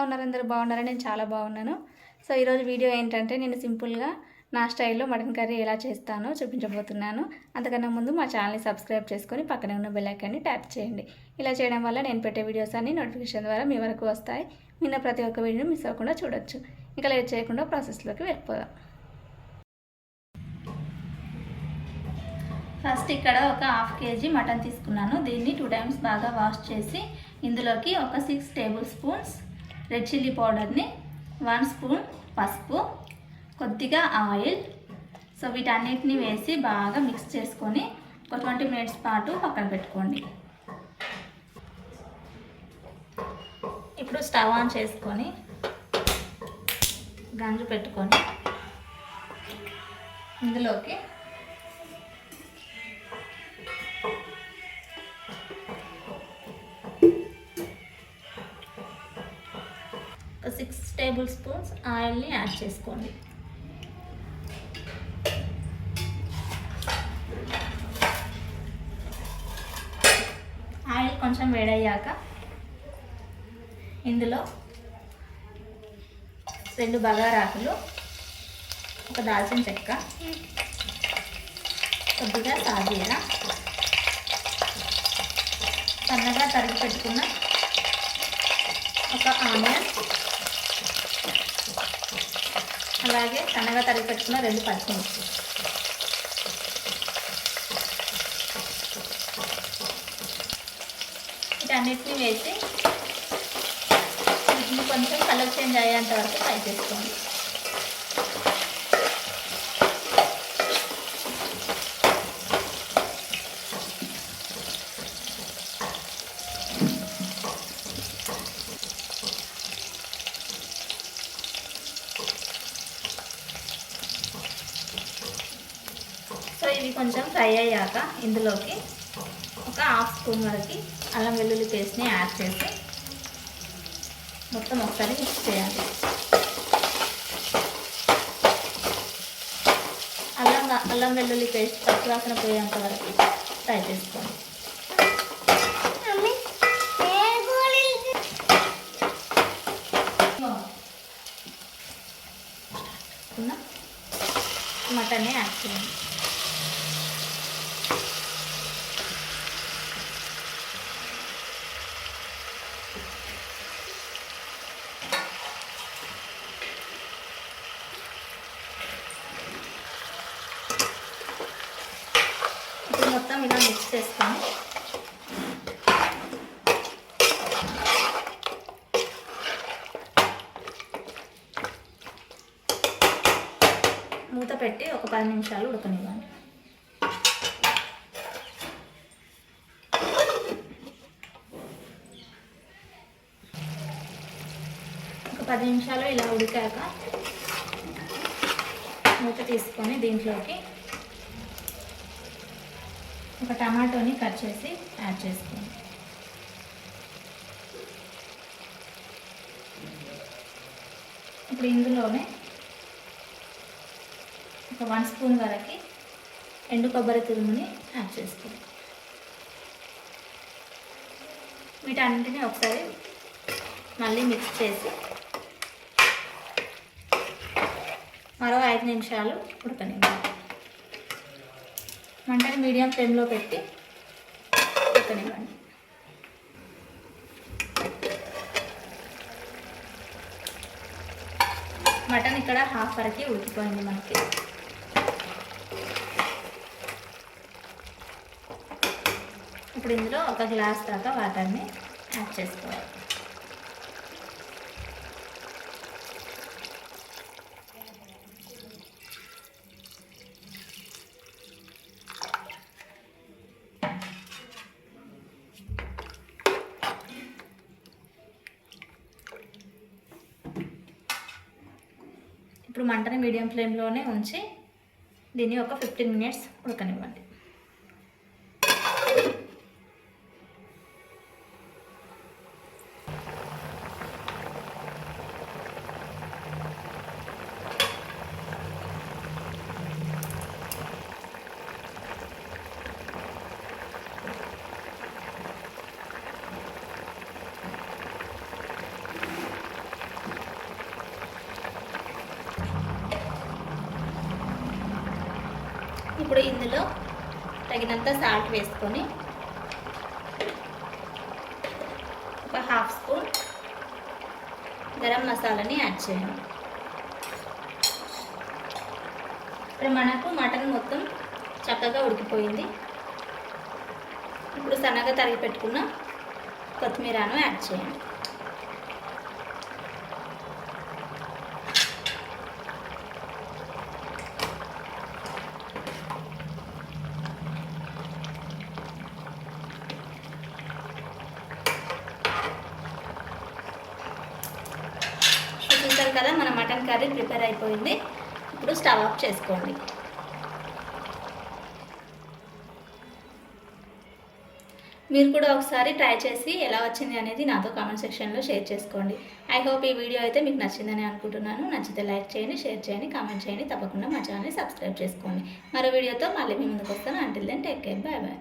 ఉన్నారు? అందరూ బాగున్నారా? నేను చాలా బాగున్నాను. సో ఈరోజు వీడియో ఏంటంటే నేను సింపుల్గా నా స్టైల్లో మటన్ కర్రీ ఎలా చేస్తానో చూపించబోతున్నాను. అంతకన్నా ముందు మా ఛానల్ని సబ్స్క్రైబ్ చేసుకొని పక్కనే ఉన్న బెల్ ఐకాన్ని ట్యాప్ చేయండి. ఇలా చేయడం వల్ల నేను పెట్టే వీడియోస్ అన్ని నోటిఫికేషన్ ద్వారా మీ వరకు వస్తాయి. నిన్న ప్రతి ఒక్క వీడియోని మిస్ అవ్వకుండా చూడొచ్చు. ఇంకా లేట్ చేయకుండా ప్రాసెస్లోకి వెళ్ళిపోదాం. ఫస్ట్ ఇక్కడ ఒక హాఫ్ కేజీ మటన్ తీసుకున్నాను. దీన్ని 2 టైమ్స్ బాగా వాష్ చేసి ఇందులోకి ఒక 6 టేబుల్ స్పూన్స్ రెడ్ చిల్లీ పౌడర్ని, 1 స్పూన్ పసుపు, కొద్దిగా ఆయిల్, సో వీటన్నిటిని వేసి బాగా మిక్స్ చేసుకొని ఒక 20 మినిట్స్ పాటు పక్కన పెట్టుకోండి. ఇప్పుడు స్టవ్ ఆన్ చేసుకొని గంజు పెట్టుకొని ఇందులోకి 6 టేబుల్ స్పూన్స్ ఆయిల్ని యాడ్ చేసుకోండి. ఆయిల్ కొంచెం వేడయ్యాక ఇందులో 2 బగారాకులు, ఒక దాల్చిన చెక్క, కొద్దిగా సాజీరా, సన్నగా తరిగి పెట్టుకున్న ఒక ఆనియన్, అలాగే సన్నగా తరిగి పెట్టుకున్న 2 పచ్చిమిర్చి. వీటన్నిటిని వేసి వీటిని కొంచెం కలర్ చేంజ్ అయ్యేంత వరకు ఫ్రై చేసుకోండి. సో ఇవి కొంచెం ఫ్రై అయ్యాక ఇందులోకి ఒక హాఫ్ స్పూన్ వరకు అల్లం వెల్లుల్లి పేస్ట్ని యాడ్ చేసి మొత్తం ఒకసారి మిక్స్ చేయాలి. అల్లం వెల్లుల్లి పేస్ట్ పచ్చివాసన పోయేంత వరకు ఫ్రై చేసుకోండి. మటన్ని యాడ్ చేయండి. ఇప్పుడు మొత్తం ఇలా మిక్స్ చేసుకొని మూత పెట్టి ఒక 10 నిమిషాలు ఉడకనివ్వండి. ఒక 10 నిమిషాలు ఇలా ఉడికాక మూత తీసుకొని దీంట్లోకి ఒక టమాటోని కట్ చేసి యాడ్ చేసుకోండి. ఇప్పుడు ఇందులోనే ఒక 1 స్పూన్ వరకు ఎండు కొబ్బరి తురుముని యాడ్ చేసుకోండి. వీటన్నింటినీ ఒకసారి మళ్ళీ మిక్స్ చేసి మరో 5 నిమిషాలు ఉడకనివ్వండి. మంటని మీడియం ఫ్లేమ్లో పెట్టి ఉడకనివ్వండి. మటన్ ఇక్కడ హాఫ్ వరకు ఉడికిపోయింది మనకి. ఇప్పుడు ఇందులో ఒక గ్లాస్ దాకా వాటర్ని యాడ్ చేసుకోవాలి. ఇప్పుడు మంటని మీడియం ఫ్లేమ్లోనే ఉంచి దీన్ని ఒక 15 మినిట్స్ ఉడకనివ్వండి. ఇప్పుడు ఇందులో తగినంత సాల్ట్ వేసుకొని ఒక హాఫ్ స్పూన్ గరం మసాలాని యాడ్ చేయండి. ఇప్పుడు మనకు మటన్ మొత్తం చక్కగా ఉడికిపోయింది. ఇప్పుడు సన్నగా తరిగి పెట్టుకున్న కొత్తిమీరను యాడ్ చేయండి. చూసారు కదా, మన మటన్ కర్రీ ప్రిపేర్ అయిపోయింది. ఇప్పుడు స్టవ్ ఆఫ్ చేసుకోండి. మీరు కూడా ఒకసారి ట్రై చేసి ఎలా వచ్చింది అనేది నాతో కామెంట్ సెక్షన్లో షేర్ చేసుకోండి. ఐ హోప్ ఈ వీడియో అయితే మీకు నచ్చిందని అనుకుంటున్నాను. నచ్చితే లైక్ చేయండి, షేర్ చేయండి, కామెంట్ చేయండి. తప్పకుండా మా ఛానల్ని సబ్స్క్రైబ్ చేసుకోండి. మరో వీడియోతో మళ్ళీ మీ ముందుకు వస్తాను. Until then take care, bye bye.